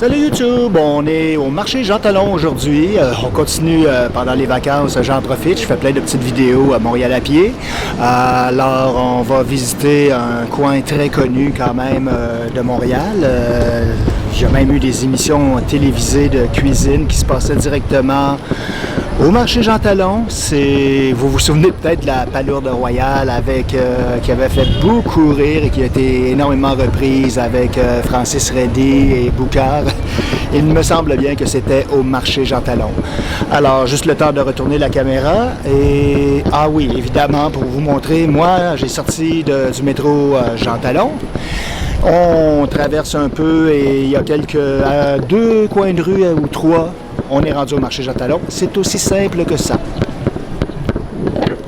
Salut YouTube, on est au marché Jean Talon aujourd'hui. On continue pendant les vacances, j'en profite, je fais plein de petites vidéos à Montréal à pied. Alors on va visiter un coin très connu quand même de Montréal. J'ai même eu des émissions télévisées de cuisine qui se passaient directement au marché Jean Talon. Vous vous souvenez peut-être de la Palourde Royale qui avait fait beaucoup rire et qui a été énormément reprise avec Francis Reddy et Boucard. Il me semble bien que c'était au marché Jean Talon. Alors, juste le temps de retourner la caméra et... Ah oui, évidemment, pour vous montrer, moi, j'ai sorti du métro Jean Talon. On traverse un peu et il y a deux coins de rue ou trois, on est rendu au marché Jean Talon. C'est aussi simple que ça.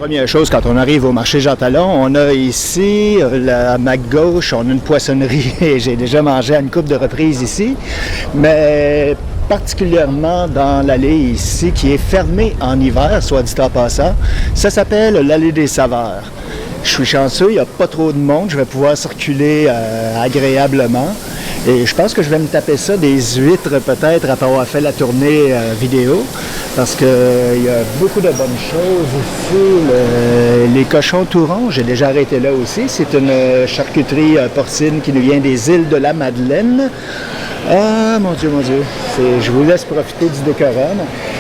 Première chose, quand on arrive au marché Jean Talon, on a ici, à ma gauche, on a une poissonnerie et j'ai déjà mangé à une couple de reprises ici, mais particulièrement dans l'allée ici, qui est fermée en hiver, soit dit en passant, ça s'appelle l'allée des saveurs. Je suis chanceux, il n'y a pas trop de monde, je vais pouvoir circuler agréablement. Et je pense que je vais me taper ça, des huîtres peut-être, après avoir fait la tournée vidéo, parce qu'il y a beaucoup de bonnes choses ici. Les cochons tourons, j'ai déjà arrêté là aussi. C'est une charcuterie porcine qui nous vient des îles de la Madeleine. Ah, mon Dieu, je vous laisse profiter du décorum.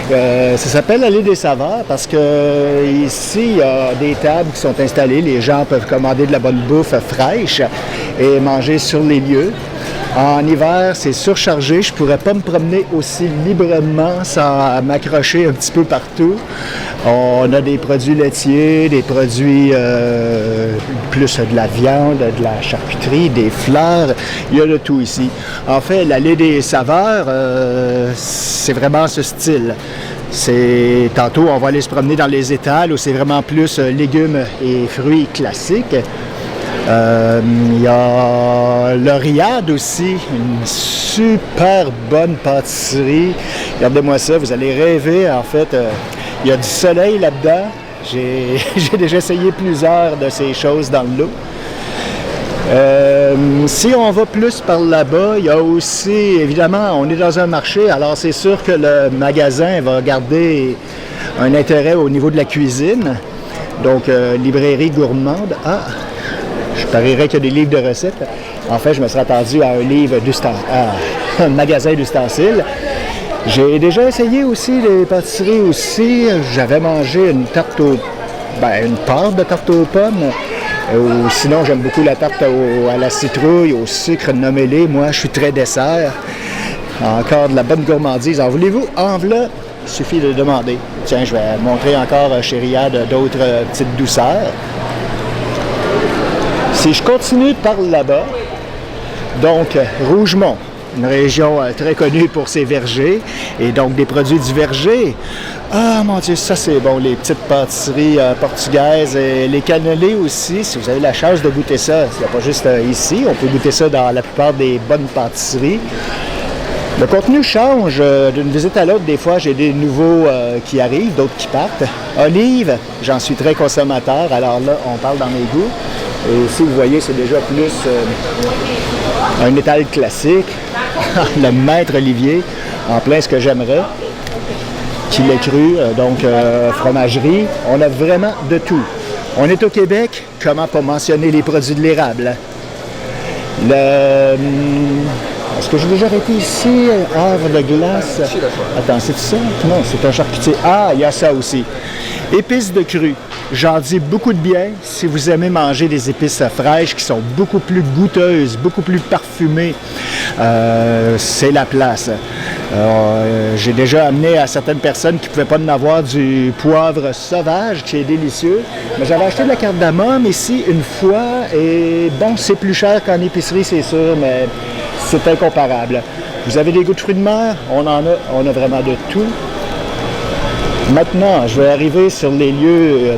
Ça s'appelle l'allée des saveurs parce que ici, il y a des tables qui sont installées. Les gens peuvent commander de la bonne bouffe fraîche et manger sur les lieux. En hiver, c'est surchargé. Je ne pourrais pas me promener aussi librement sans m'accrocher un petit peu partout. On a des produits laitiers, des produits plus de la viande, de la charcuterie, des fleurs. Il y a de tout ici. En fait, l'allée des saveurs, c'est vraiment ce style. Tantôt, on va aller se promener dans les étals où c'est vraiment plus légumes et fruits classiques. Il y a le Riad aussi, une super bonne pâtisserie. Regardez-moi ça, vous allez rêver. En fait, il y a du soleil là-dedans. J'ai déjà essayé plusieurs de ces choses dans le lot. Si on va plus par là-bas, il y a aussi, évidemment, on est dans un marché, alors c'est sûr que le magasin va garder un intérêt au niveau de la cuisine. Donc, librairie gourmande. Ah! Je parierais qu'il y a des livres de recettes. En fait, je me serais attendu à un magasin d'ustensiles. J'ai déjà essayé aussi les pâtisseries aussi. J'avais mangé une pâte de tarte aux pommes. Ou sinon, j'aime beaucoup la tarte à la citrouille, au sucre nommé-les. Moi, je suis très dessert. Encore de la bonne gourmandise. En voulez-vous? En voilà, il suffit de demander. Tiens, je vais montrer encore chez Riad d'autres petites douceurs. Si je continue par là-bas, donc Rougemont, une région très connue pour ses vergers et donc des produits du verger. Ah mon Dieu, ça c'est bon, les petites pâtisseries portugaises et les cannelés aussi, si vous avez la chance de goûter ça, c'est pas juste ici, on peut goûter ça dans la plupart des bonnes pâtisseries. Le contenu change d'une visite à l'autre. Des fois, j'ai des nouveaux qui arrivent, d'autres qui partent. Olives, j'en suis très consommateur, alors là, on parle dans mes goûts. Et ici, vous voyez, c'est déjà plus un étal classique. Le maître Olivier, en plein ce que j'aimerais, qui l'est cru, donc fromagerie. On a vraiment de tout. On est au Québec, comment pas mentionner les produits de l'érable? Est-ce que j'ai déjà arrêté ici? Havre de glace. Attends, c'est ça? Non, c'est un charcutier. Ah, il y a ça aussi. Épices de cru. J'en dis beaucoup de bien. Si vous aimez manger des épices fraîches qui sont beaucoup plus goûteuses, beaucoup plus parfumées, c'est la place. J'ai déjà amené à certaines personnes qui ne pouvaient pas en avoir du poivre sauvage, qui est délicieux. Mais j'avais acheté de la cardamome ici une fois et bon, c'est plus cher qu'en épicerie, c'est sûr, mais c'est incomparable. Vous avez des goûts de fruits de mer? On a vraiment de tout. Maintenant, je vais arriver sur les lieux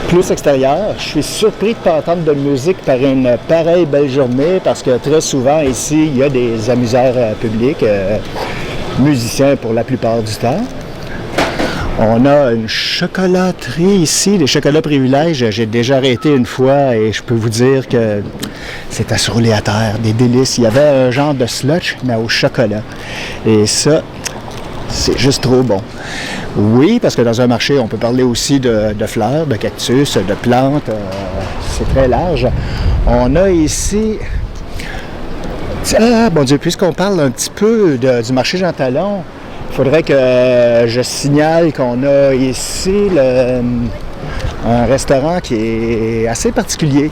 plus extérieurs. Je suis surpris de ne pas entendre de musique par une pareille belle journée parce que très souvent ici, il y a des amuseurs publics, musiciens pour la plupart du temps. On a une chocolaterie ici, les chocolats privilèges. J'ai déjà arrêté une fois et je peux vous dire que c'est à se rouler à terre, des délices. Il y avait un genre de slotch, mais au chocolat. Et ça, c'est juste trop bon. Oui, parce que dans un marché, on peut parler aussi de fleurs, de cactus, de plantes. C'est très large. On a ici... Ah, bon Dieu, puisqu'on parle un petit peu du marché Jean Talon, il faudrait que je signale qu'on a ici un restaurant qui est assez particulier.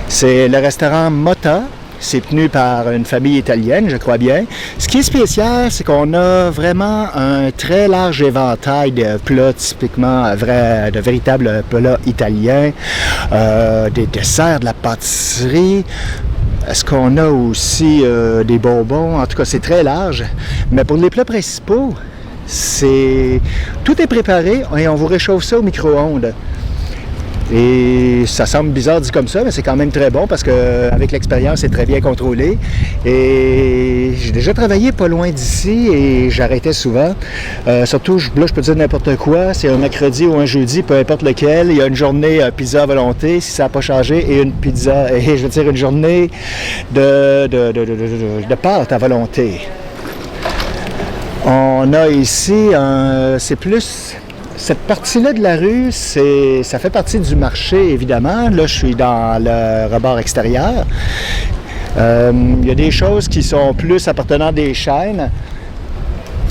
C'est le restaurant Motta. C'est tenu par une famille italienne, je crois bien. Ce qui est spécial, c'est qu'on a vraiment un très large éventail de plats typiquement de véritables plats italiens, des desserts, de la pâtisserie. Est-ce qu'on a aussi des bonbons? En tout cas, c'est très large. Mais pour les plats principaux, tout est préparé et on vous réchauffe ça au micro-ondes. Et ça semble bizarre dit comme ça, mais c'est quand même très bon parce qu'avec l'expérience, c'est très bien contrôlé. Et j'ai déjà travaillé pas loin d'ici et j'arrêtais souvent. Surtout, là, je peux dire n'importe quoi. C'est un mercredi ou un jeudi, peu importe lequel. Il y a une journée pizza à volonté, si ça n'a pas changé, et une journée de pâtes à volonté. On a ici, c'est plus... Cette partie-là de la rue, ça fait partie du marché, évidemment. Là, je suis dans le rebord extérieur. Il y a des choses qui sont plus appartenant des chaînes,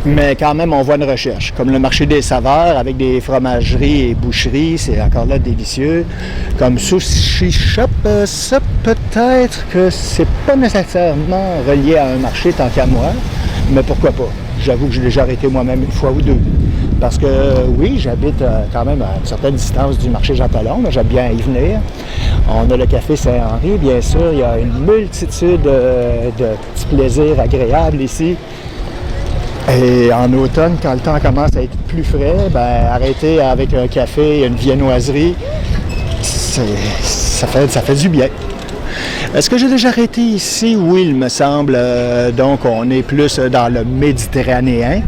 mais quand même, on voit une recherche. Comme le marché des saveurs, avec des fromageries et boucheries, c'est encore là délicieux. Comme Sushi Shop, ça peut-être que c'est pas nécessairement relié à un marché tant qu'à moi, mais pourquoi pas. J'avoue que j'ai déjà arrêté moi-même une fois ou deux. Parce que oui, j'habite quand même à une certaine distance du marché Jean Talon, mais j'aime bien y venir. On a le café Saint-Henri, bien sûr, il y a une multitude de petits plaisirs agréables ici. Et en automne, quand le temps commence à être plus frais, arrêter avec un café et une viennoiserie, ça fait du bien. Est-ce que j'ai déjà arrêté ici? Oui, il me semble. Donc, on est plus dans le méditerranéen.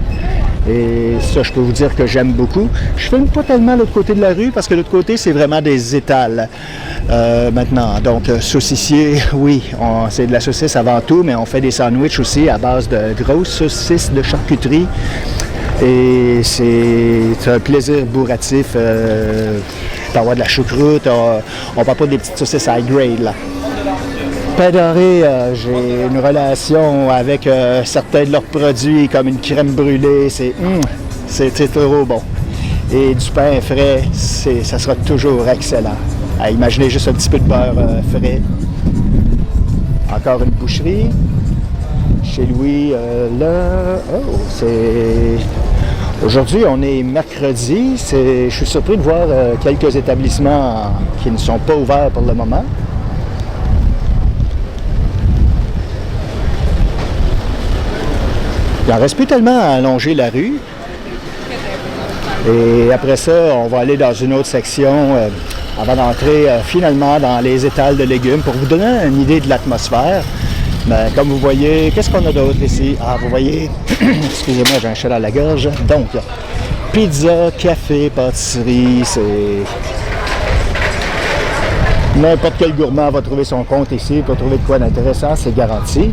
Et ça, je peux vous dire que j'aime beaucoup. Je filme pas tellement l'autre côté de la rue parce que l'autre côté, c'est vraiment des étals maintenant. Donc, saucissier, oui, c'est de la saucisse avant tout, mais on fait des sandwichs aussi à base de grosses saucisses de charcuterie. Et c'est un plaisir bourratif. Tu peux avoir de la choucroute. On ne parle pas des petites saucisses high grade, là. Pain Doré, j'ai une relation avec certains de leurs produits, comme une crème brûlée, c'est trop bon. Et du pain frais, ça sera toujours excellent. Imaginez juste un petit peu de beurre frais. Encore une boucherie. Chez Louis, aujourd'hui, on est mercredi. Je suis surpris de voir quelques établissements qui ne sont pas ouverts pour le moment. Il n'en reste plus tellement à allonger la rue. Et après ça, on va aller dans une autre section avant d'entrer finalement dans les étals de légumes pour vous donner une idée de l'atmosphère. Ben, comme vous voyez, qu'est-ce qu'on a d'autre ici? Ah, vous voyez, excusez-moi, j'ai un chat à la gorge. Donc, pizza, café, pâtisserie, c'est... N'importe quel gourmand va trouver son compte ici pour trouver de quoi d'intéressant, c'est garanti.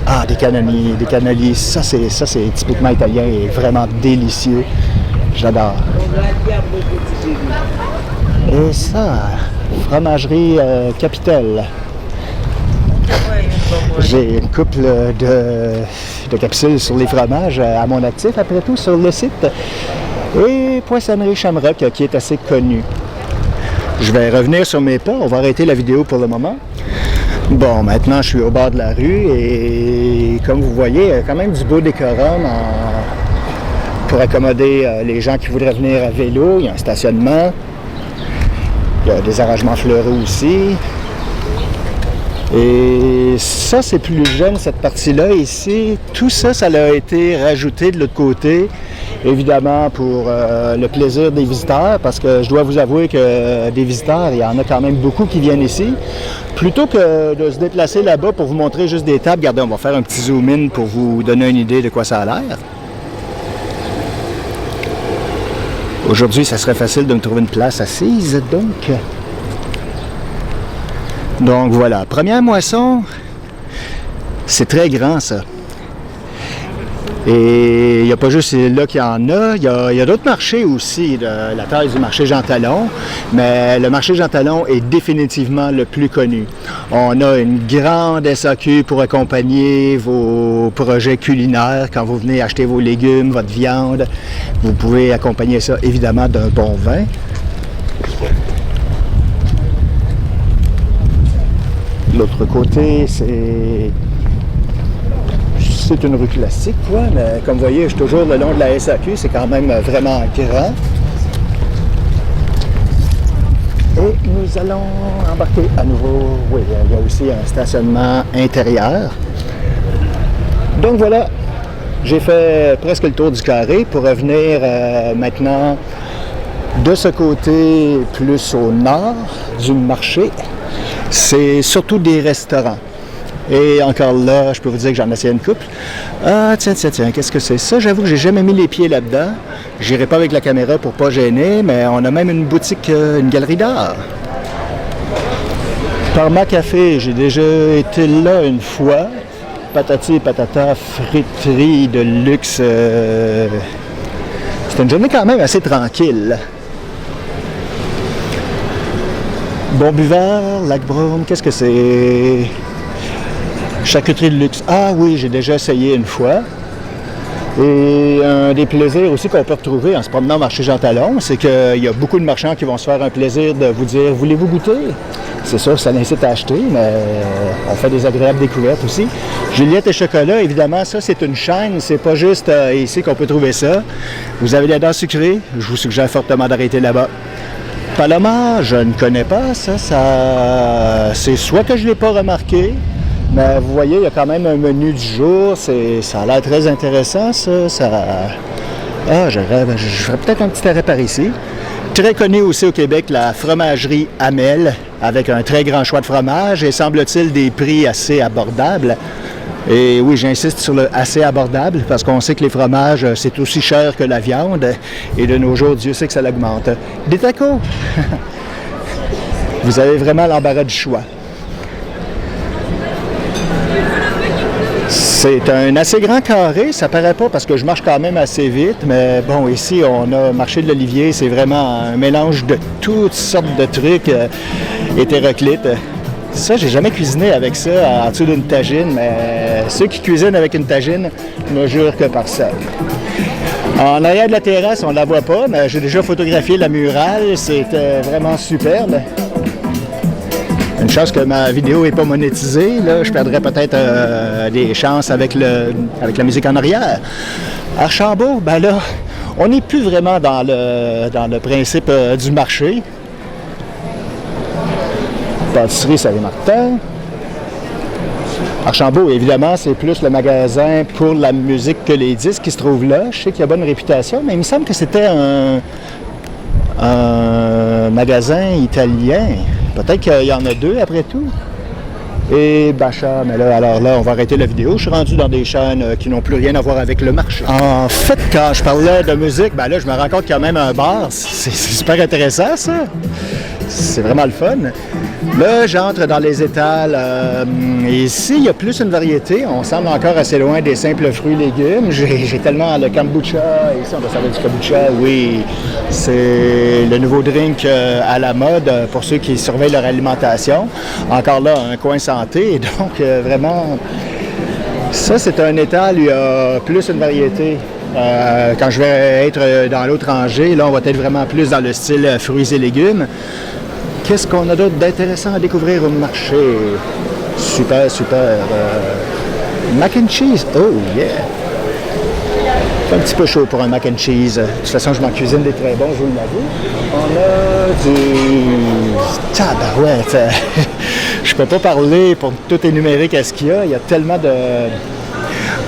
Ah, des cannellis, ça c'est typiquement italien et vraiment délicieux. J'adore. Et ça, fromagerie Capitelle. J'ai une couple de capsules sur les fromages à mon actif, après tout, sur le site. Et Poissonnerie Shamrock, qui est assez connue. Je vais revenir sur mes pas, on va arrêter la vidéo pour le moment. Bon, maintenant, je suis au bord de la rue et comme vous voyez, il y a quand même du beau décorum pour accommoder les gens qui voudraient venir à vélo. Il y a un stationnement. Il y a des arrangements fleuraux aussi. Et ça, c'est plus jeune, cette partie-là ici. Tout ça, ça a été rajouté de l'autre côté, évidemment pour le plaisir des visiteurs, parce que je dois vous avouer que des visiteurs, il y en a quand même beaucoup qui viennent ici. Plutôt que de se déplacer là-bas pour vous montrer juste des tables, regardez, on va faire un petit zoom-in pour vous donner une idée de quoi ça a l'air. Aujourd'hui, ça serait facile de me trouver une place assise, donc voilà. Première moisson, c'est très grand, ça. Et il n'y a pas juste là qu'il y en a, il y a d'autres marchés aussi, de la taille du marché Jean Talon, mais le marché Jean Talon est définitivement le plus connu. On a une grande SAQ pour accompagner vos projets culinaires quand vous venez acheter vos légumes, votre viande. Vous pouvez accompagner ça évidemment d'un bon vin. De l'autre côté, c'est une rue classique, quoi, mais comme vous voyez, je suis toujours le long de la SAQ, c'est quand même vraiment grand. Et nous allons embarquer à nouveau. Oui, il y a aussi un stationnement intérieur. Donc voilà, j'ai fait presque le tour du carré pour revenir maintenant de ce côté plus au nord du marché. C'est surtout des restaurants. Et encore là, je peux vous dire que j'en essayé une couple. Ah, tiens, qu'est-ce que c'est ça? J'avoue que j'ai jamais mis les pieds là-dedans. J'irai pas avec la caméra pour pas gêner, mais on a même une boutique, une galerie d'art. Parma Café, j'ai déjà été là une fois. Patati et patata, friterie de luxe. C'est une journée quand même assez tranquille. Bon Buveur, Lac Brome, qu'est-ce que c'est? Charcuterie de luxe. Ah oui, j'ai déjà essayé une fois. Et un des plaisirs aussi qu'on peut retrouver en se promenant au marché Jean Talon, c'est qu'il y a beaucoup de marchands qui vont se faire un plaisir de vous dire « Voulez-vous goûter? » C'est sûr, ça incite à acheter, mais on fait des agréables découvertes aussi. Juliette et Chocolat, évidemment, ça c'est une chaîne, c'est pas juste ici qu'on peut trouver ça. Vous avez des dents sucrées, je vous suggère fortement d'arrêter là-bas. Paloma, je ne connais pas ça c'est soit que je ne l'ai pas remarqué, mais vous voyez, il y a quand même un menu du jour, ça a l'air très intéressant, ça. Ah, je ferais peut-être un petit arrêt par ici. Très connu aussi au Québec, la fromagerie Hamel, avec un très grand choix de fromage et semble-t-il des prix assez abordables. Et oui, j'insiste sur le assez abordable, parce qu'on sait que les fromages, c'est aussi cher que la viande, et de nos jours, Dieu sait que ça l'augmente. Des tacos! Vous avez vraiment l'embarras du choix. C'est un assez grand carré, ça paraît pas parce que je marche quand même assez vite, mais bon, ici, on a marché de l'Olivier, c'est vraiment un mélange de toutes sortes de trucs hétéroclites. Ça, j'ai jamais cuisiné avec ça en dessous d'une tagine, mais ceux qui cuisinent avec une tagine ne jurent que par ça. En arrière de la terrasse, on ne la voit pas, mais j'ai déjà photographié la murale, c'était vraiment superbe. Une chance que ma vidéo n'est pas monétisée, là, je perdrais peut-être des chances avec la musique en arrière. Archambault, ben là, on n'est plus vraiment dans le principe du marché. Pâtisserie Saint-Martin. Archambault, évidemment, c'est plus le magasin pour la musique que les disques qui se trouvent là. Je sais qu'il y a bonne réputation, mais il me semble que c'était un magasin italien. Peut-être qu'il y en a deux après tout. Et Bacha, mais là, alors là, on va arrêter la vidéo. Je suis rendu dans des chaînes qui n'ont plus rien à voir avec le marché. En fait, quand je parlais de musique, ben là, je me rends compte qu'il y a même un bar. C'est super intéressant, ça. C'est vraiment le fun. Là, j'entre dans les étals. Ici, il y a plus une variété. On semble encore assez loin des simples fruits et légumes. J'ai tellement le kombucha. Ici, on va servir du kombucha. Oui, c'est le nouveau drink à la mode pour ceux qui surveillent leur alimentation. Encore là, un coin santé. Donc, vraiment, ça, c'est un étal où il y a plus une variété. Quand je vais être dans l'autre rangée, là, on va être vraiment plus dans le style fruits et légumes. Qu'est-ce qu'on a d'autre d'intéressant à découvrir au marché? Super, super. Mac and cheese. Oh, yeah! C'est un petit peu chaud pour un mac and cheese. De toute façon, je m'en cuisine des très bons, je vous l'avoue. On a du... Tabarouette! Je peux pas parler pour tout énumérer qu'est-ce qu'il y a. Il y a tellement de...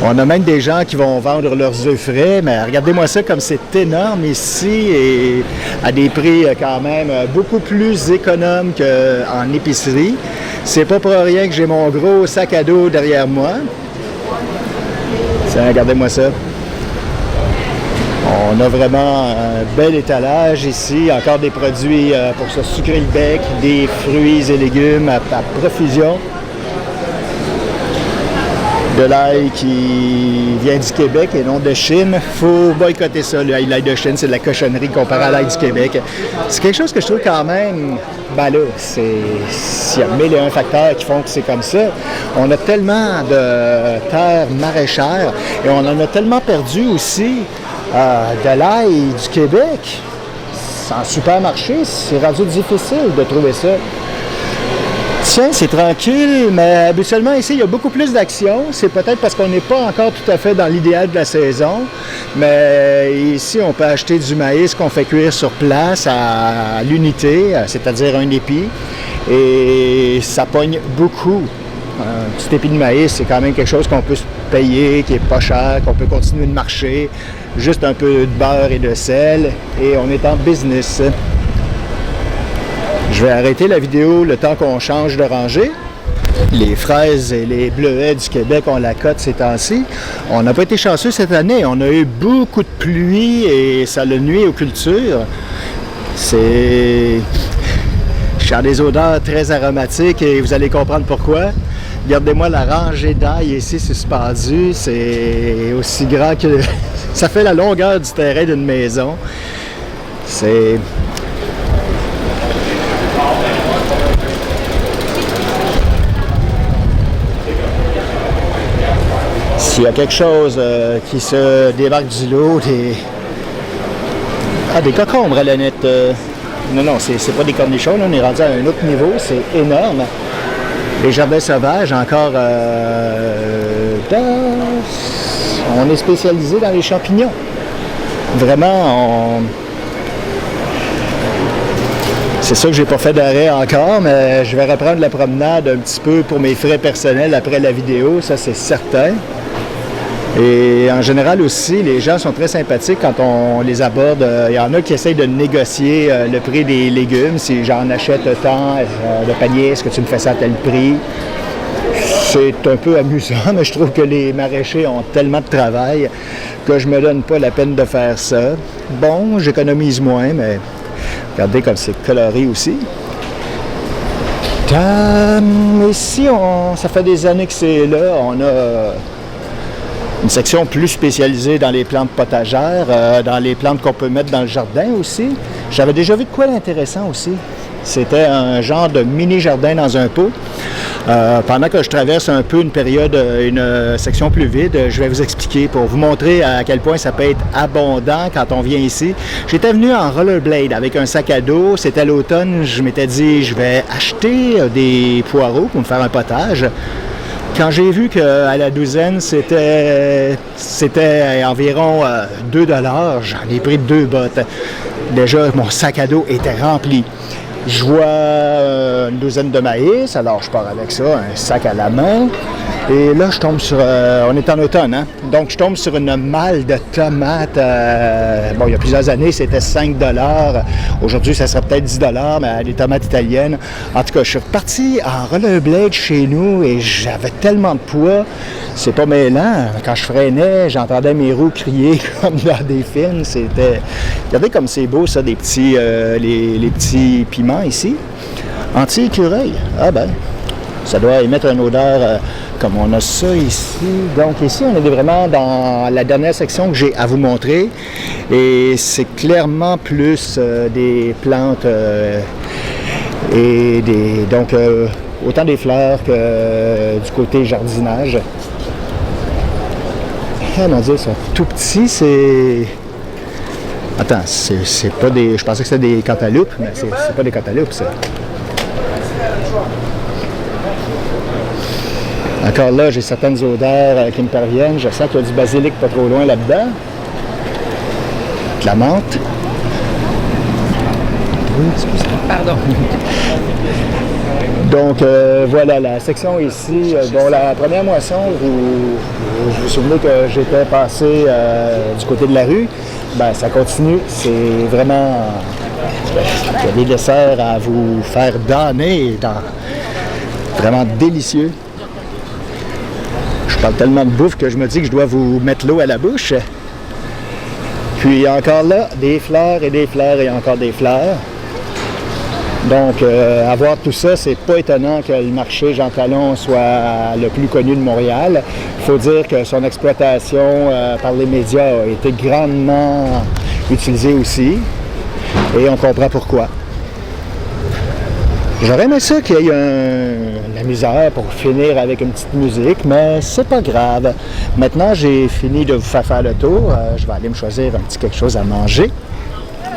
On a même des gens qui vont vendre leurs œufs frais, mais regardez-moi ça comme c'est énorme ici et à des prix quand même beaucoup plus économes qu'en épicerie. C'est pas pour rien que j'ai mon gros sac à dos derrière moi. Tiens, regardez-moi ça. On a vraiment un bel étalage ici, encore des produits pour se sucrer le bec, des fruits et légumes à profusion. De l'ail qui vient du Québec et non de Chine. Il faut boycotter ça. L'ail de Chine, c'est de la cochonnerie comparé à l'ail du Québec. C'est quelque chose que je trouve quand même, ben là, s'il y a 1001 facteurs qui font que c'est comme ça. On a tellement de terres maraîchères et on en a tellement perdu aussi de l'ail du Québec. En supermarché, c'est rendu difficile de trouver ça. Tiens, c'est tranquille, mais habituellement ici, il y a beaucoup plus d'action. C'est peut-être parce qu'on n'est pas encore tout à fait dans l'idéal de la saison. Mais ici, on peut acheter du maïs qu'on fait cuire sur place à l'unité, c'est-à-dire un épi. Et ça pogne beaucoup. Un petit épi de maïs, c'est quand même quelque chose qu'on peut se payer, qui n'est pas cher, qu'on peut continuer de marcher. Juste un peu de beurre et de sel. Et on est en business. Je vais arrêter la vidéo le temps qu'on change de rangée. Les fraises et les bleuets du Québec ont la cote ces temps-ci. On n'a pas été chanceux cette année. On a eu beaucoup de pluie et ça le nuit aux cultures. C'est des odeurs très aromatiques et vous allez comprendre pourquoi. Regardez-moi la rangée d'ail ici suspendue. C'est aussi grand que... Ça fait la longueur du terrain d'une maison. C'est... S'il y a quelque chose qui se débarque du lot, des cocombres à la nette. Non, c'est pas des cornichons, là, on est rendu à un autre niveau, c'est énorme. Les jardins sauvages, encore... on est spécialisé dans les champignons. Vraiment, c'est ça que j'ai pas fait d'arrêt encore, mais je vais reprendre la promenade un petit peu pour mes frais personnels après la vidéo, ça c'est certain. Et en général aussi, les gens sont très sympathiques quand on les aborde. Il y en a qui essayent de négocier le prix des légumes. Si j'en achète tant de panier, est-ce que tu me fais ça à tel prix? C'est un peu amusant, mais je trouve que les maraîchers ont tellement de travail que je me donne pas la peine de faire ça. Bon, j'économise moins, mais regardez comme c'est coloré aussi. Ici, ça fait des années que c'est là. On a une section plus spécialisée dans les plantes potagères, dans les plantes qu'on peut mettre dans le jardin aussi. J'avais déjà vu de quoi d'intéressant aussi. C'était un genre de mini-jardin dans un pot. Pendant que je traverse un peu une période, une section plus vide, je vais vous expliquer pour vous montrer à quel point ça peut être abondant quand on vient ici. J'étais venu en rollerblade avec un sac à dos. C'était l'automne. Je m'étais dit, je vais acheter des poireaux pour me faire un potage. Quand j'ai vu qu'à la douzaine, c'était environ 2 $, j'en ai pris 2 bottes. Déjà, mon sac à dos était rempli. Je vois une douzaine de maïs, alors je pars avec ça, un sac à la main. Et là, je tombe sur... on est en automne, hein? Donc, je tombe sur une malle de tomates. Bon, il y a plusieurs années, c'était 5 $. Aujourd'hui, ça serait peut-être 10 $, mais des tomates italiennes. En tout cas, je suis reparti en rollerblade chez nous et j'avais tellement de poids. C'est pas mêlant. Quand je freinais, j'entendais mes roues crier comme dans des films. C'était... Regardez comme c'est beau, ça, des petits... les petits piments ici. Anti-écureuil. Ah ben... Ça doit émettre une odeur comme on a ça ici. Donc ici, on est vraiment dans la dernière section que j'ai à vous montrer. Et c'est clairement plus des plantes et des... Donc, autant des fleurs que du côté jardinage. Ah mon Dieu, ils sont tout petits, c'est... Attends, c'est pas des... Je pensais que c'était des cantaloupes, mais c'est pas des cantaloupes, ça. Encore là, j'ai certaines odeurs qui me parviennent. Je sens qu'il y a du basilic pas trop loin là-dedans. De la menthe. Oui, excusez-moi. Pardon. Donc, voilà, la section ici, dont la première moisson, vous vous souvenez que j'étais passé du côté de la rue. Ben, ça continue. C'est vraiment... Il y a des desserts à vous faire damner. Vraiment délicieux. Je parle tellement de bouffe que je me dis que je dois vous mettre l'eau à la bouche. Puis encore là, des fleurs et des fleurs et encore des fleurs. Donc, avoir tout ça, c'est pas étonnant que le marché Jean Talon soit le plus connu de Montréal. Il faut dire que son exploitation par les médias a été grandement utilisée aussi. Et on comprend pourquoi. J'aurais aimé ça qu'il y ait la misère pour finir avec une petite musique, mais c'est pas grave. Maintenant, j'ai fini de vous faire le tour. Je vais aller me choisir un petit quelque chose à manger.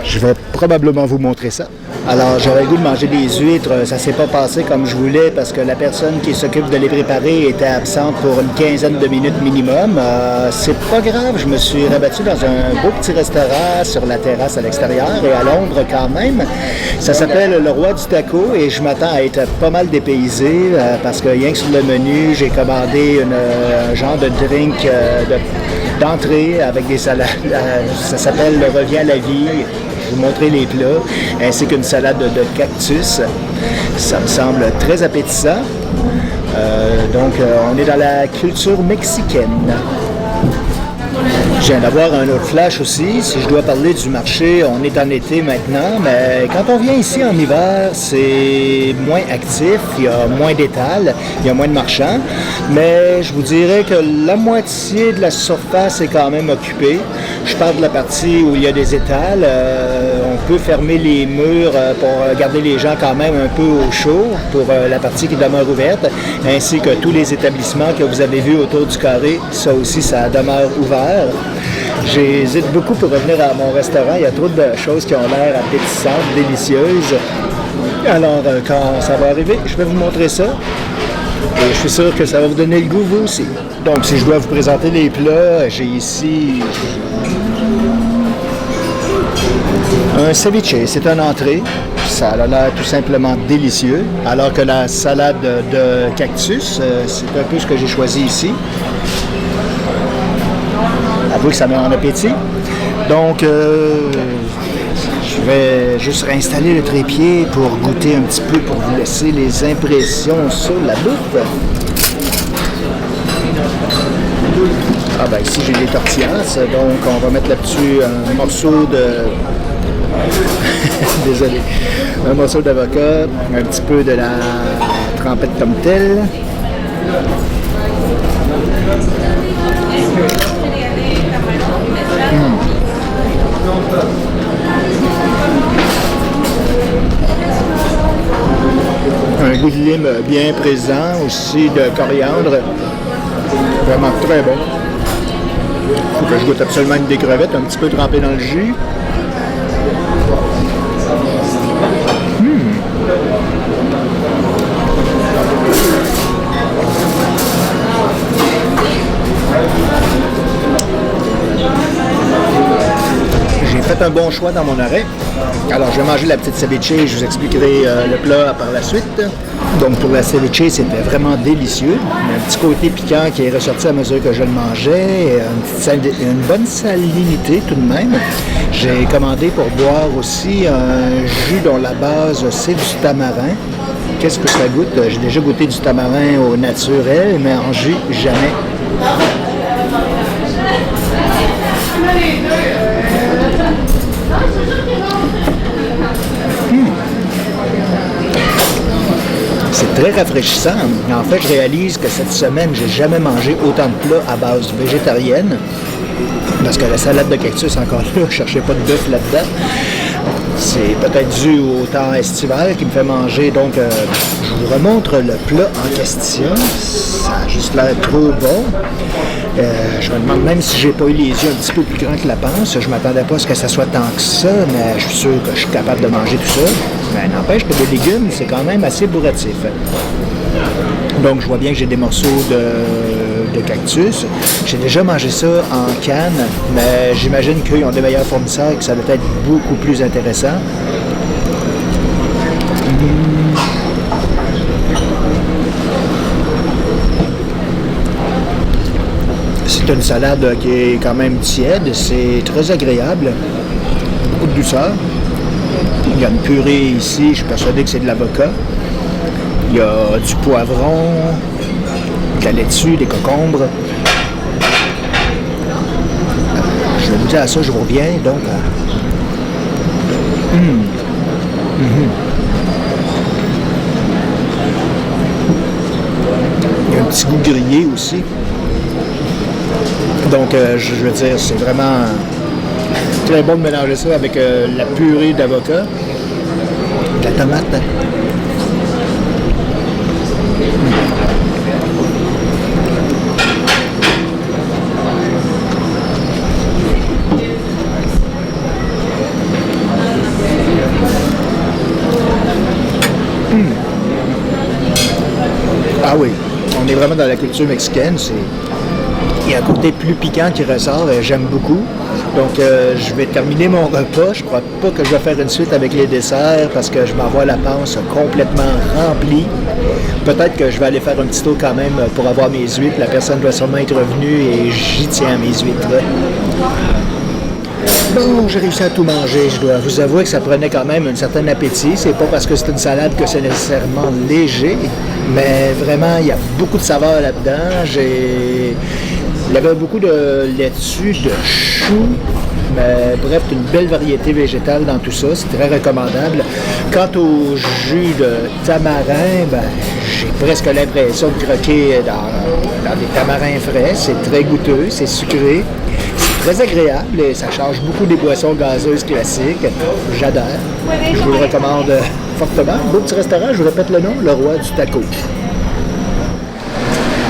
Je vais probablement vous montrer ça. Alors, j'avais le goût de manger des huîtres. Ça s'est pas passé comme je voulais parce que la personne qui s'occupe de les préparer était absente pour une quinzaine de minutes minimum. C'est pas grave. Je me suis rabattu dans un beau petit restaurant sur la terrasse à l'extérieur et à l'ombre quand même. Ça s'appelle Le Roi du Taco et je m'attends à être pas mal dépaysé parce que rien que sur le menu, j'ai commandé un genre de drink d'entrée avec des salades. Ça s'appelle Le Revient à la vie. Je vais vous montrer les plats, ainsi qu'une salade de cactus. Ça me semble très appétissant. Donc, on est dans la culture mexicaine. Je viens d'avoir un autre flash aussi. Si je dois parler du marché, on est en été maintenant, mais quand on vient ici en hiver, c'est moins actif, il y a moins d'étals, il y a moins de marchands, mais je vous dirais que la moitié de la surface est quand même occupée. Je parle de la partie où il y a des étals. On peut fermer les murs pour garder les gens quand même un peu au chaud pour la partie qui demeure ouverte, ainsi que tous les établissements que vous avez vus autour du carré. Ça aussi, ça demeure ouvert. J'hésite beaucoup pour revenir à mon restaurant. Il y a trop de choses qui ont l'air appétissantes, délicieuses. Alors, quand ça va arriver, je vais vous montrer ça. Et je suis sûr que ça va vous donner le goût, vous aussi. Donc, si je dois vous présenter les plats, j'ai ici un ceviche. C'est une entrée. Ça a l'air tout simplement délicieux. Alors que la salade de cactus, c'est un peu ce que j'ai choisi ici. Avouez que ça met en appétit. Donc, je vais juste réinstaller le trépied pour goûter un petit peu, pour vous laisser les impressions sur la bouffe. Ah ben ici j'ai des tortillas, donc on va mettre là-dessus un morceau de... Désolé. Un morceau d'avocat, un petit peu de la trempette comme telle. Un goût de lime bien présent, aussi de coriandre. Vraiment très bon. Il faut que je goûte absolument une des crevettes, un petit peu trempées dans le jus. J'ai fait un bon choix dans mon arrêt. Alors, je vais manger la petite ceviche et je vous expliquerai le plat par la suite. Donc, pour la ceviche, c'était vraiment délicieux. Un petit côté piquant qui est ressorti à mesure que je le mangeais. Une bonne salinité tout de même. J'ai commandé pour boire aussi un jus dont la base, c'est du tamarin. Qu'est-ce que ça goûte? J'ai déjà goûté du tamarin au naturel, mais en jus, jamais. C'est très rafraîchissant. En fait, je réalise que cette semaine, j'ai jamais mangé autant de plats à base végétarienne. Parce que la salade de cactus, encore là, je ne cherchais pas de bœuf là-dedans. C'est peut-être dû au temps estival qui me fait manger. Donc, je vous remontre le plat en question. Ça a juste l'air trop bon. Je me demande même si j'ai pas eu les yeux un petit peu plus grands que la panse. Je m'attendais pas à ce que ça soit tant que ça, mais je suis sûr que je suis capable de manger tout ça. Mais n'empêche que les légumes, c'est quand même assez bourratif. Donc, je vois bien que j'ai des morceaux de cactus. J'ai déjà mangé ça en canne, mais j'imagine qu'ils ont des meilleurs fournisseurs et que ça doit être beaucoup plus intéressant. C'est une salade qui est quand même tiède, c'est très agréable, beaucoup de douceur. Il y a une purée ici, je suis persuadé que c'est de l'avocat. Il y a du poivron, de la laitue, des concombres. Je vais vous goûter à ça, je vous reviens. Donc, il y a un petit goût grillé aussi. Donc, je veux dire, c'est vraiment très bon de mélanger ça avec la purée d'avocat, de la tomate. Ah oui, on est vraiment dans la culture mexicaine. Il y a un côté plus piquant qui ressort, j'aime beaucoup. Donc, je vais terminer mon repas. Je crois pas que je vais faire une suite avec les desserts parce que je m'envoie la panse complètement remplie. Peut-être que je vais aller faire un petit tour quand même pour avoir mes huîtres. La personne doit sûrement être revenue et j'y tiens mes huîtres. Bon, j'ai réussi à tout manger. Je dois vous avouer que ça prenait quand même un certain appétit. C'est pas parce que c'est une salade que c'est nécessairement léger, mais vraiment, il y a beaucoup de saveur là-dedans. Il y avait beaucoup de laitue, de choux, mais bref, une belle variété végétale dans tout ça. C'est très recommandable. Quant au jus de tamarin, j'ai presque l'impression de croquer dans des tamarins frais. C'est très goûteux, c'est sucré. Très agréable et ça change beaucoup des boissons gazeuses classiques. J'adore. Je vous le recommande fortement. Beau petit restaurant, je vous répète le nom, le Roi du Taco.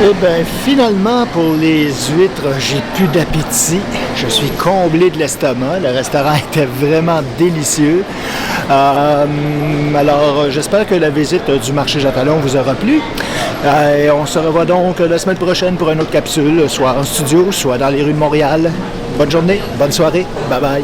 Et bien, finalement, pour les huîtres, j'ai plus d'appétit. Je suis comblé de l'estomac. Le restaurant était vraiment délicieux. Alors, j'espère que la visite du marché Jean Talon vous aura plu. Et on se revoit donc la semaine prochaine pour une autre capsule, soit en studio, soit dans les rues de Montréal. Bonne journée, bonne soirée. Bye bye.